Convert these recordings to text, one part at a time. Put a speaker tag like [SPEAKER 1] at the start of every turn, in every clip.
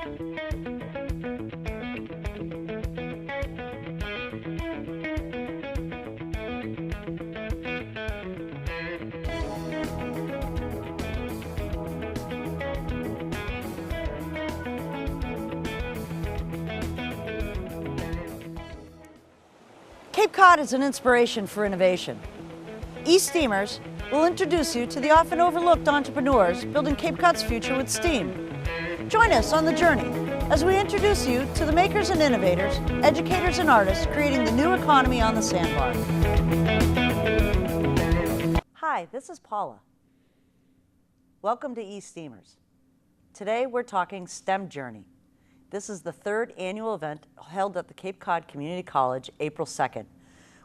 [SPEAKER 1] Cape Cod is an inspiration for innovation. eSTEAMERS will introduce you to the often overlooked entrepreneurs building Cape Cod's future with STEAM. Join us on the journey as we introduce you to the makers and innovators, educators and artists creating the new economy on the sandbar. Hi, this is Paula. Welcome to eSTEAMERS. Today we're talking STEM Journey. This is the third annual event held at the Cape Cod Community College, April 2nd.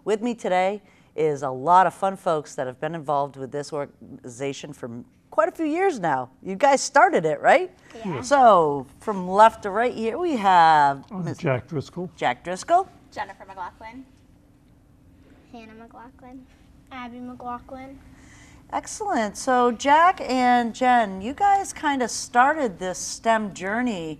[SPEAKER 1] With me today is a lot of fun folks that have been involved with this organization for quite a few years now. You guys started it, right?
[SPEAKER 2] Yeah.
[SPEAKER 1] So from left to right here, we have
[SPEAKER 3] Jack Driscoll.
[SPEAKER 1] Jack Driscoll.
[SPEAKER 2] Jennifer McLaughlin.
[SPEAKER 4] Hannah McLaughlin. Abby McLaughlin.
[SPEAKER 1] Excellent. So Jack and Jen, you guys kind of started this STEM journey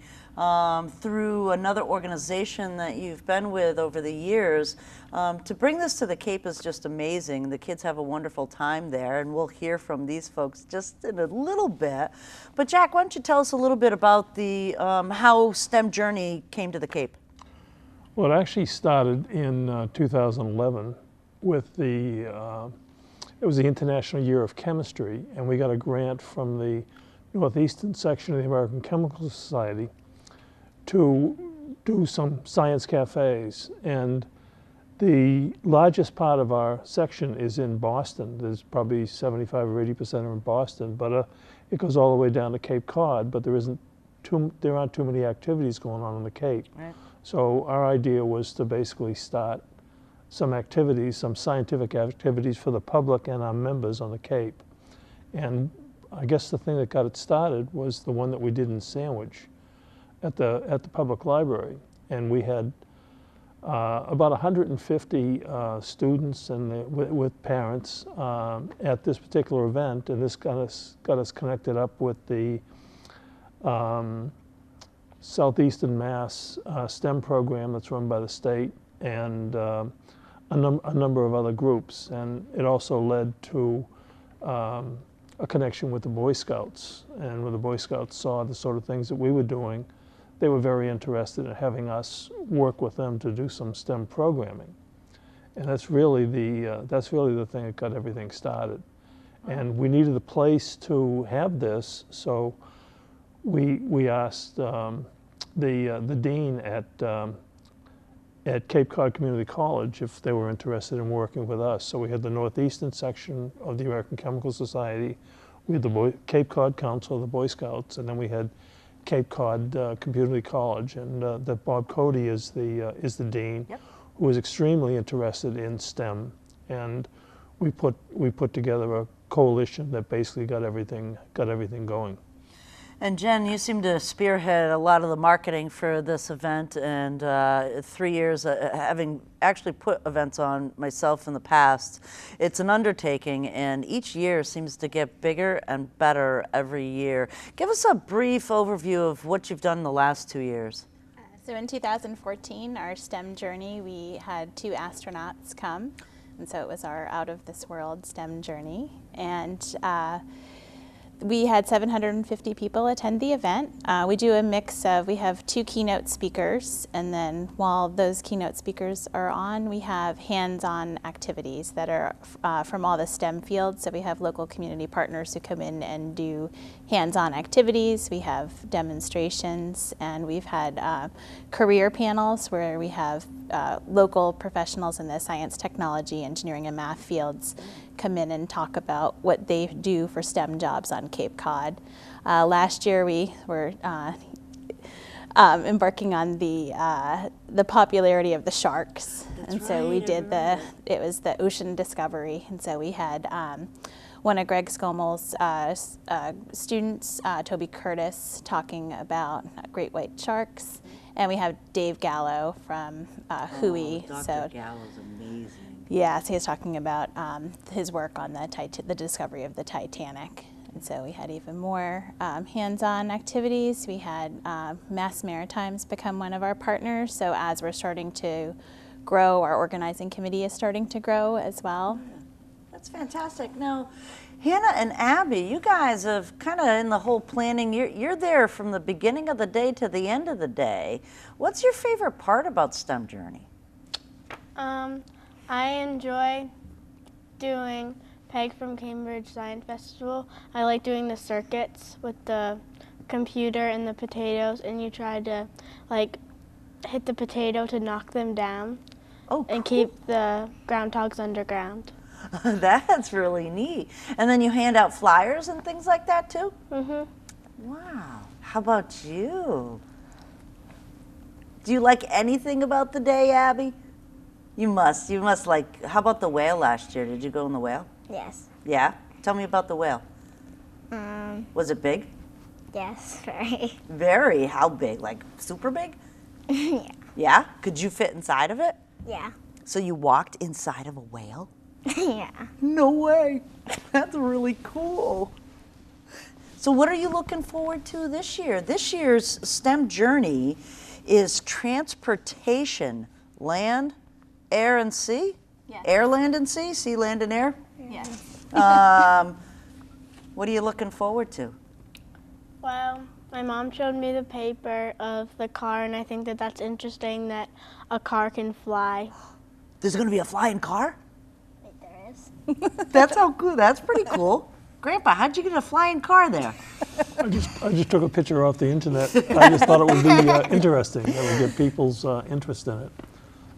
[SPEAKER 1] through another organization that you've been with over the years. To bring this to the Cape is just amazing. The kids have a wonderful time there, and we'll hear from these folks just in a little bit. But Jack, why don't you tell us a little bit about the how STEM Journey came to the Cape?
[SPEAKER 3] Well, it actually started in 2011 with it was the International Year of Chemistry, and we got a grant from the Northeastern section of the American Chemical Society to do some science cafes. And the largest part of our section is in Boston. There's probably 75 or 80% are in Boston, but it goes all the way down to Cape Cod, but there aren't too many activities going on the Cape.
[SPEAKER 1] Right.
[SPEAKER 3] So our idea was to basically start some activities, some scientific activities for the public and our members on the Cape. And I guess the thing that got it started was the one that we did in Sandwich at the public library. And we had about 150 students and with parents at this particular event, and this got us connected up with the Southeastern Mass STEM program that's run by the state, and a number of other groups. And it also led to a connection with the Boy Scouts. And when the Boy Scouts saw the sort of things that we were doing, they were very interested in having us work with them to do some STEM programming. And that's really the thing that got everything started. And we needed a place to have this, so we asked the dean at Cape Cod Community College if they were interested in working with us. So we had the Northeastern section of the American Chemical Society, we had the Cape Cod Council of the Boy Scouts, and then we had Cape Cod Community College, and that Bob Cody is the dean,
[SPEAKER 1] Yep.
[SPEAKER 3] who was extremely interested in STEM, and we put together a coalition that basically got everything going.
[SPEAKER 1] And Jen, you seem to spearhead a lot of the marketing for this event, and 3 years having actually put events on myself in the past, it's an undertaking, and each year seems to get bigger and better every year. Give us a brief overview of what you've done in the last 2 years.
[SPEAKER 2] So in 2014, our STEM journey, we had 2 astronauts come, and so it was our out of this world STEM journey. And we had 750 people attend the event. We do a mix of, we have 2 keynote speakers, and then while those keynote speakers are on, we have hands-on activities that are from all the STEM fields. So we have local community partners who come in and do hands-on activities. We have demonstrations, and we've had career panels where we have local professionals in the science, technology, engineering, and math fields come in and talk about what they do for STEM jobs on Cape Cod. Last year we were embarking on the popularity of the sharks.
[SPEAKER 1] That's
[SPEAKER 2] and so we
[SPEAKER 1] right,
[SPEAKER 2] did it was the ocean discovery, and so we had one of Greg Scomel's students, Toby Curtis, talking about great white sharks, and we have Dave Gallo from Hui.
[SPEAKER 1] Dr. Gallo's amazing.
[SPEAKER 2] Yeah, so he was talking about his work on the discovery of the Titanic. And so we had even more hands-on activities. We had Mass Maritimes become one of our partners. So as we're starting to grow, our organizing committee is starting to grow as well.
[SPEAKER 1] That's fantastic. Now, Hannah and Abby, you guys have kind of in the whole planning, you're there from the beginning of the day to the end of the day. What's your favorite part about STEM Journey?
[SPEAKER 4] I enjoy doing Peg from Cambridge Science Festival. I like doing the circuits with the computer and the potatoes, and you try to like hit the potato to knock them down.
[SPEAKER 1] Oh,
[SPEAKER 4] and
[SPEAKER 1] cool.
[SPEAKER 4] keep the groundhogs underground.
[SPEAKER 1] That's really neat. And then you hand out flyers and things like that too?
[SPEAKER 4] Mhm.
[SPEAKER 1] Wow. How about you? Do you like anything about the day, Abby? You must like, how about the whale last year? Did you go in the whale?
[SPEAKER 4] Yes.
[SPEAKER 1] Yeah? Tell me about the whale. Was it big?
[SPEAKER 4] Yes, very.
[SPEAKER 1] Very. How big? Like super big?
[SPEAKER 4] Yeah.
[SPEAKER 1] Yeah? Could you fit inside of it?
[SPEAKER 4] Yeah.
[SPEAKER 1] So you walked inside of a whale?
[SPEAKER 4] Yeah.
[SPEAKER 1] No way. That's really cool. So what are you looking forward to this year? This year's STEM Journey is transportation, land, air, and sea?
[SPEAKER 2] Yes.
[SPEAKER 1] Air, land, and sea? Sea, land, and air?
[SPEAKER 2] Yes.
[SPEAKER 1] What are you looking forward to?
[SPEAKER 4] Well, my mom showed me the paper of the car, and I think that that's interesting that a car can fly.
[SPEAKER 1] There's going to be a flying car?
[SPEAKER 4] Wait, there is.
[SPEAKER 1] That's so cool. That's pretty cool. Grandpa, how'd you get a flying car there?
[SPEAKER 3] I just took a picture off the internet. I just thought it would be interesting. That would get people's interest in it.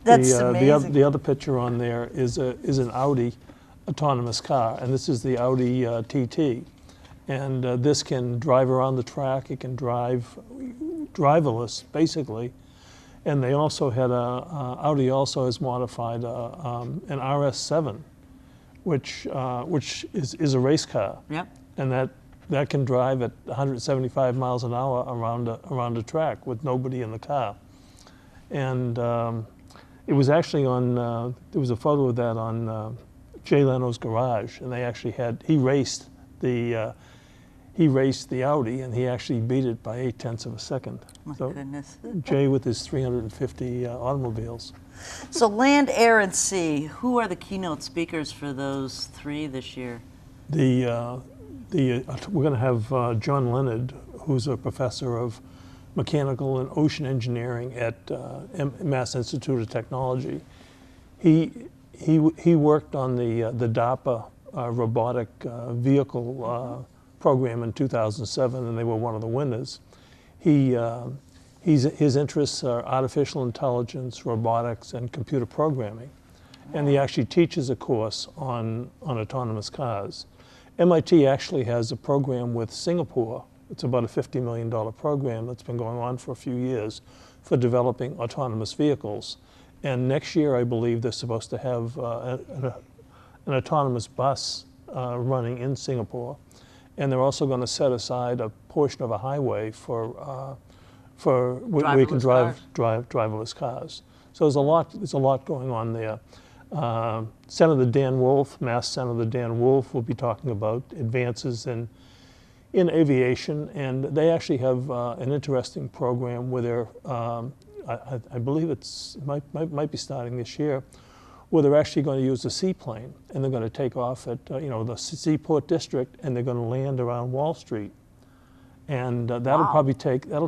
[SPEAKER 1] That's amazing.
[SPEAKER 3] The other picture on there is an Audi autonomous car, and this is the Audi TT. And this can drive around the track. It can drive driverless, basically. And they also had Audi also has modified an RS7, which is a race car.
[SPEAKER 1] Yep.
[SPEAKER 3] And that can drive at 175 miles an hour around a track with nobody in the car. And it was actually on, there was a photo of that on Jay Leno's garage, and they actually he raced the Audi, and he actually beat it by 0.8 of a second.
[SPEAKER 1] My
[SPEAKER 3] So
[SPEAKER 1] goodness.
[SPEAKER 3] Jay with his 350 automobiles.
[SPEAKER 1] So land, air, and sea, who are the keynote speakers for those three this year?
[SPEAKER 3] We're going to have John Leonard, who's a professor of mechanical and ocean engineering at Mass Institute of Technology. He worked on the DARPA robotic vehicle program in 2007, and they were one of the winners. His interests are artificial intelligence, robotics, and computer programming. And he actually teaches a course on autonomous cars. MIT actually has a program with Singapore. It's about a $50 million program that's been going on for a few years for developing autonomous vehicles. And next year, I believe they're supposed to have an autonomous bus running in Singapore. And they're also going to set aside a portion of a highway for where you can drive driverless cars. So there's a lot going on there. Senator Dan Wolf, Mass Senator Dan Wolf, will be talking about advances in aviation, and they actually have an interesting program where they're, I believe might be starting this year, where they're actually going to use a seaplane, and they're going to take off at the Seaport District, and they're going to land around Wall Street, and that'll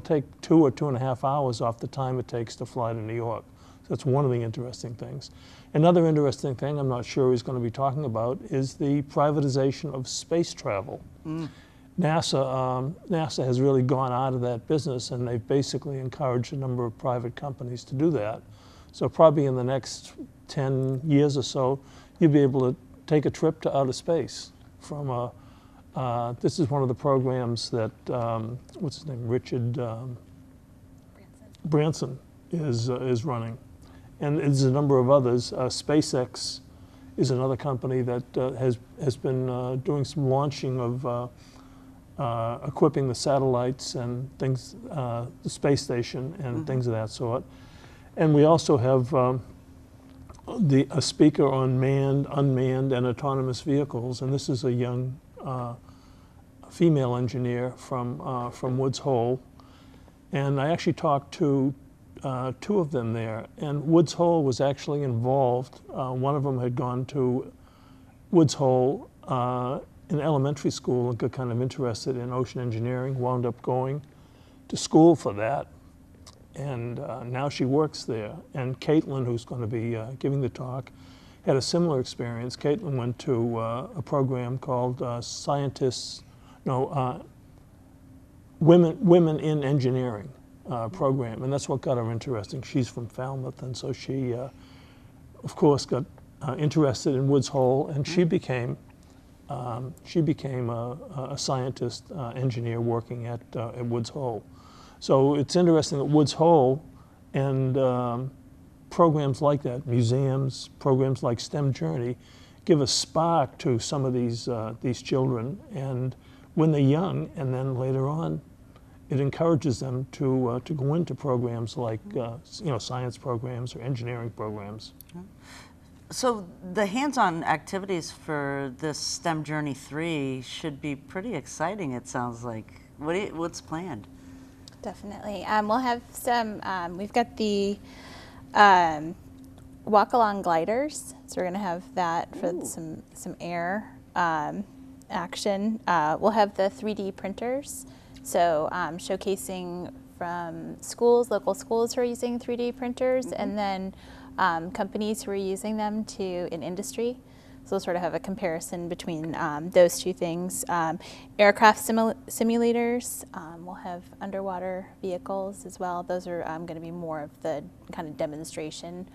[SPEAKER 3] take 2 or 2.5 hours off the time it takes to fly to New York. So that's one of the interesting things. Another interesting thing I'm not sure he's going to be talking about is the privatization of space travel. NASA has really gone out of that business, and they've basically encouraged a number of private companies to do that. So probably in the next 10 years or so, you'll be able to take a trip to outer space from this is one of the programs that, what's his name, Richard Branson is running. And there's a number of others. SpaceX is another company that has been doing some launching of equipping the satellites and things, the space station and things of that sort. And we also have a speaker on manned, unmanned, and autonomous vehicles. And this is a young female engineer from Woods Hole, and I actually talked to two of them there. And Woods Hole was actually involved. One of them had gone to Woods Hole in elementary school and got kind of interested in ocean engineering, wound up going to school for that, and now she works there. And Caitlin, who's going to be giving the talk, had a similar experience. Caitlin went to a program called Women in Engineering program, and that's what got her interested. She's from Falmouth, and so she, of course, got interested in Woods Hole, and she became a scientist engineer working at Woods Hole. So it's interesting that Woods Hole and programs like that, museums, programs like STEM Journey, give a spark to some of these children, and when they're young, and then later on, it encourages them to go into programs like science programs or engineering programs.
[SPEAKER 1] So the hands-on activities for this STEM Journey 3 should be pretty exciting, it sounds like. What's planned?
[SPEAKER 2] Definitely. We'll have some, we've got the walk-along gliders, so we're going to have that for some air action. We'll have the 3D printers, so showcasing from schools, local schools who are using 3D printers, and then companies who are using them in industry. So we'll sort of have a comparison between those two things. Aircraft simulators, we'll have underwater vehicles as well. Those are going to be more of the kind of demonstration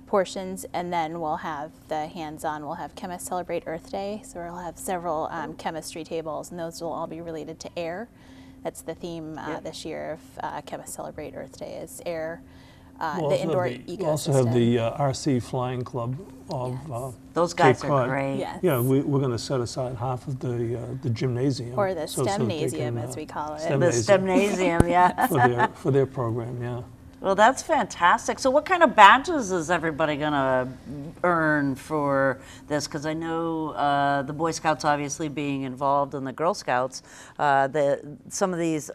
[SPEAKER 2] portions. And then we'll have the hands-on, we'll have Chemists Celebrate Earth Day. So we'll have several chemistry tables, and those will all be related to air. That's the theme this year of Chemists Celebrate Earth Day, is air. The indoor ecosystem.
[SPEAKER 3] We also have the RC Flying Club of
[SPEAKER 1] those guys
[SPEAKER 3] Cape
[SPEAKER 1] are
[SPEAKER 3] Cod.
[SPEAKER 1] great.
[SPEAKER 2] Yes.
[SPEAKER 3] Yeah, we're going to set aside half of the gymnasium.
[SPEAKER 2] Or the
[SPEAKER 3] so that they
[SPEAKER 2] STEMnasium,
[SPEAKER 3] can,
[SPEAKER 2] as we call it.
[SPEAKER 1] The STEMnasium, yeah.
[SPEAKER 3] for their program, yeah.
[SPEAKER 1] Well, that's fantastic. So what kind of badges is everybody going to earn for this? Because I know the Boy Scouts obviously being involved in the Girl Scouts, some of these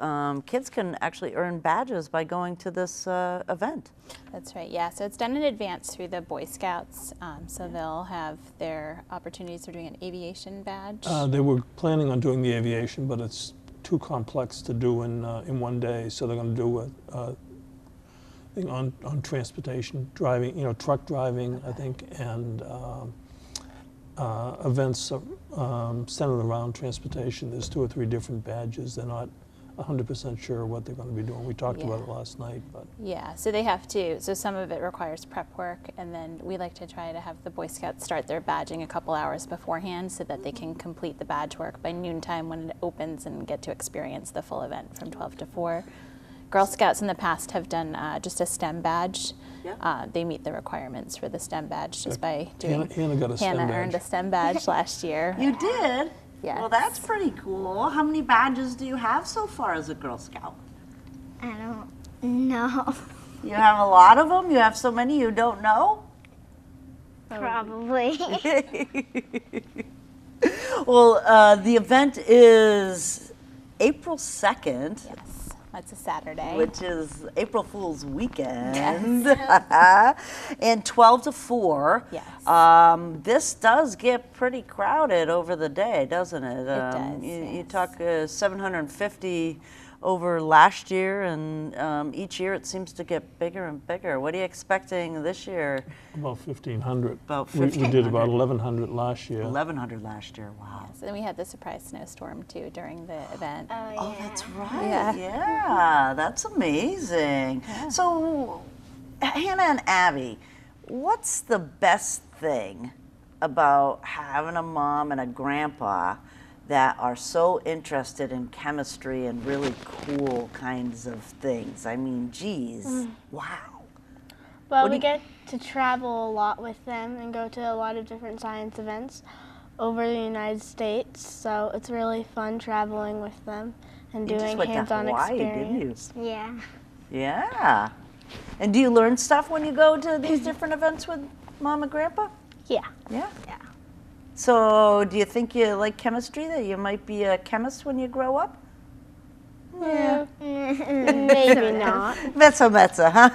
[SPEAKER 1] kids can actually earn badges by going to this event.
[SPEAKER 2] That's right, yeah. So it's done in advance through the Boy Scouts. So they'll have their opportunities for doing an aviation badge.
[SPEAKER 3] They were planning on doing the aviation, but it's too complex to do in one day. So they're going to do a thing on transportation, driving, truck driving, I think, and events centered around transportation. There's 2 or 3 different badges. They're not 100% sure what they're going to be doing. We talked about it last night, but
[SPEAKER 2] yeah, so they have to. So some of it requires prep work, and then we like to try to have the Boy Scouts start their badging a couple hours beforehand, so that they can complete the badge work by noontime when it opens and get to experience the full event from 12 to 4. Girl Scouts in the past have done just a STEM badge.
[SPEAKER 1] Yeah.
[SPEAKER 2] They meet the requirements for the STEM badge just by doing.
[SPEAKER 3] Hannah got a STEM badge.
[SPEAKER 2] Hannah earned a STEM badge last year.
[SPEAKER 1] You did?
[SPEAKER 2] Yes.
[SPEAKER 1] Well, that's pretty cool. How many badges do you have so far as a Girl Scout?
[SPEAKER 4] I don't know.
[SPEAKER 1] You have a lot of them? You have so many you don't know?
[SPEAKER 4] Probably.
[SPEAKER 1] Well, the event is April 2nd.
[SPEAKER 2] Yes, that's a Saturday.
[SPEAKER 1] Which is April Fool's weekend.
[SPEAKER 2] Yes.
[SPEAKER 1] And 12 to 4.
[SPEAKER 2] Yes.
[SPEAKER 1] This does get pretty crowded over the day, doesn't it?
[SPEAKER 2] Does,
[SPEAKER 1] You
[SPEAKER 2] yes.
[SPEAKER 1] talk 750 over last year, and each year it seems to get bigger and bigger. What are you expecting this year?
[SPEAKER 3] about 1,500.
[SPEAKER 1] About
[SPEAKER 3] We did
[SPEAKER 1] 1,500.
[SPEAKER 3] about 1,100 last year.
[SPEAKER 1] 1,100 last year, wow.
[SPEAKER 2] So then we had the surprise snowstorm too during the event.
[SPEAKER 1] Oh, that's right.
[SPEAKER 2] Yeah.
[SPEAKER 1] Yeah, that's amazing. So, Hannah and Abby, what's the best thing about having a mom and a grandpa that are so interested in chemistry and really cool kinds of things? I mean, geez, wow.
[SPEAKER 4] Well,
[SPEAKER 1] What do
[SPEAKER 4] we
[SPEAKER 1] you-
[SPEAKER 4] get to travel a lot with them and go to a lot of different science events over the United States. So it's really fun traveling with them and
[SPEAKER 1] You just
[SPEAKER 4] doing
[SPEAKER 1] went to
[SPEAKER 4] hands-on
[SPEAKER 1] Hawaii, didn't you?
[SPEAKER 4] experience. Yeah.
[SPEAKER 1] Yeah. And do you learn stuff when you go to these different events with mom and grandpa?
[SPEAKER 4] Yeah.
[SPEAKER 1] Yeah.
[SPEAKER 4] Yeah.
[SPEAKER 1] So do you think you like chemistry, that you might be a chemist when you grow up? Yeah.
[SPEAKER 4] Maybe not.
[SPEAKER 1] Mezzo, huh?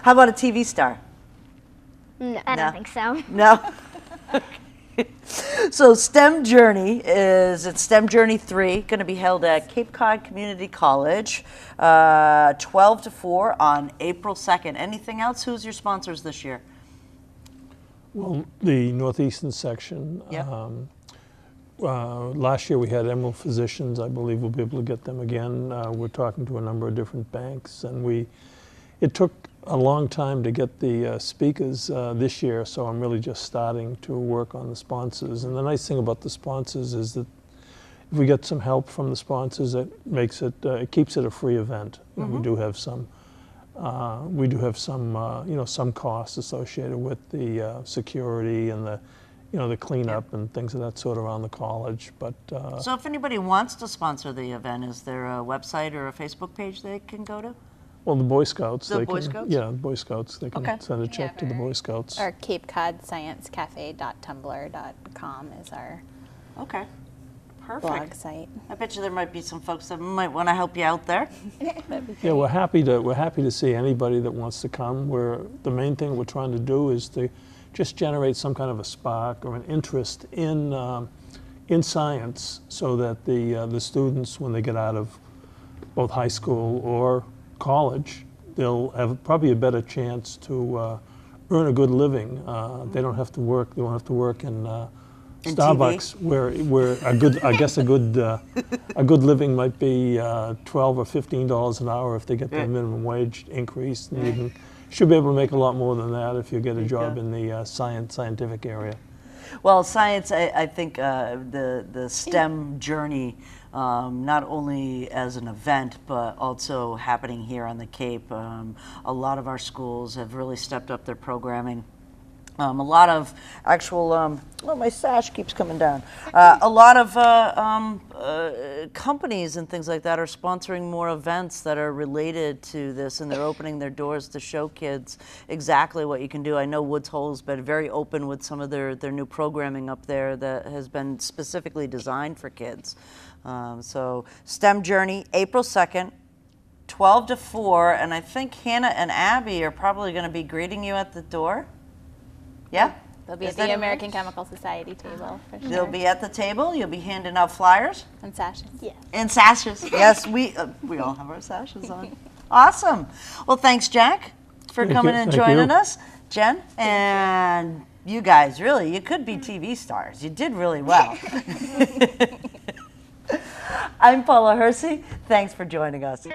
[SPEAKER 1] How about a TV star?
[SPEAKER 4] No.
[SPEAKER 5] I
[SPEAKER 1] No.
[SPEAKER 5] don't think so.
[SPEAKER 1] No? So STEM Journey it's STEM Journey 3, going to be held at Cape Cod Community College, 12 to 4 on April 2nd. Anything else? Who's your sponsors this year?
[SPEAKER 3] Well, the Northeastern section.
[SPEAKER 1] Yep.
[SPEAKER 3] Last year we had Emerald Physicians. I believe we'll be able to get them again. We're talking to a number of different banks, and it took a long time to get the speakers this year, so I'm really just starting to work on the sponsors. And the nice thing about the sponsors is that if we get some help from the sponsors, it makes it, it keeps it a free event. And we do have some, some costs associated with the security and the cleanup and things of that sort around the college. But
[SPEAKER 1] So if anybody wants to sponsor the event, is there a website or a Facebook page they can go to?
[SPEAKER 3] well, the Boy Scouts,
[SPEAKER 1] The
[SPEAKER 3] they
[SPEAKER 1] Boy
[SPEAKER 3] can,
[SPEAKER 1] Scouts?
[SPEAKER 3] yeah, the Boy Scouts, they can
[SPEAKER 1] Okay.
[SPEAKER 3] send a check to the Boy Scouts.
[SPEAKER 2] Our CapeCodScienceCafe.tumblr.com is our
[SPEAKER 1] Okay,
[SPEAKER 2] blog
[SPEAKER 1] perfect.
[SPEAKER 2] site.
[SPEAKER 1] I bet you there might be some folks that might want to help you out there.
[SPEAKER 3] Yeah, we're happy to see anybody that wants to come. The main thing we're trying to do is to just generate some kind of a spark or an interest in science, so that the students, when they get out of both high school or college, they'll have probably a better chance to earn a good living. They don't have to work. They won't have to work in Starbucks, where a good living might be $12 or $15 an hour if they get their minimum wage increased. And you should be able to make a lot more than that if you get a job in the scientific area.
[SPEAKER 1] Well, science, I think the STEM journey, not only as an event, but also happening here on the Cape. A lot of our schools have really stepped up their programming. A lot of actual, oh, my sash keeps coming down. A lot of companies and things like that are sponsoring more events that are related to this, and they're opening their doors to show kids exactly what you can do. I know Woods Hole's been very open with some of their new programming up there that has been specifically designed for kids. So STEM Journey, April 2nd, 12 to 4, and I think Hannah and Abby are probably going to be greeting you at the door. Yeah?
[SPEAKER 2] They'll be
[SPEAKER 1] Is
[SPEAKER 2] at
[SPEAKER 1] that
[SPEAKER 2] the
[SPEAKER 1] okay?
[SPEAKER 2] American Chemical Society table for sure.
[SPEAKER 1] They'll be at the table. You'll be handing out flyers
[SPEAKER 2] And sashes.
[SPEAKER 4] Yes.
[SPEAKER 1] and sashes. Yes, we all have our sashes on. Awesome. Well, thanks, Jack, for
[SPEAKER 3] Thank
[SPEAKER 1] coming
[SPEAKER 3] you.
[SPEAKER 1] and
[SPEAKER 3] Thank
[SPEAKER 1] joining
[SPEAKER 3] you.
[SPEAKER 1] us. Jen, and you guys, really, you could be TV stars. You did really well. I'm Paula Hersey. Thanks for joining us.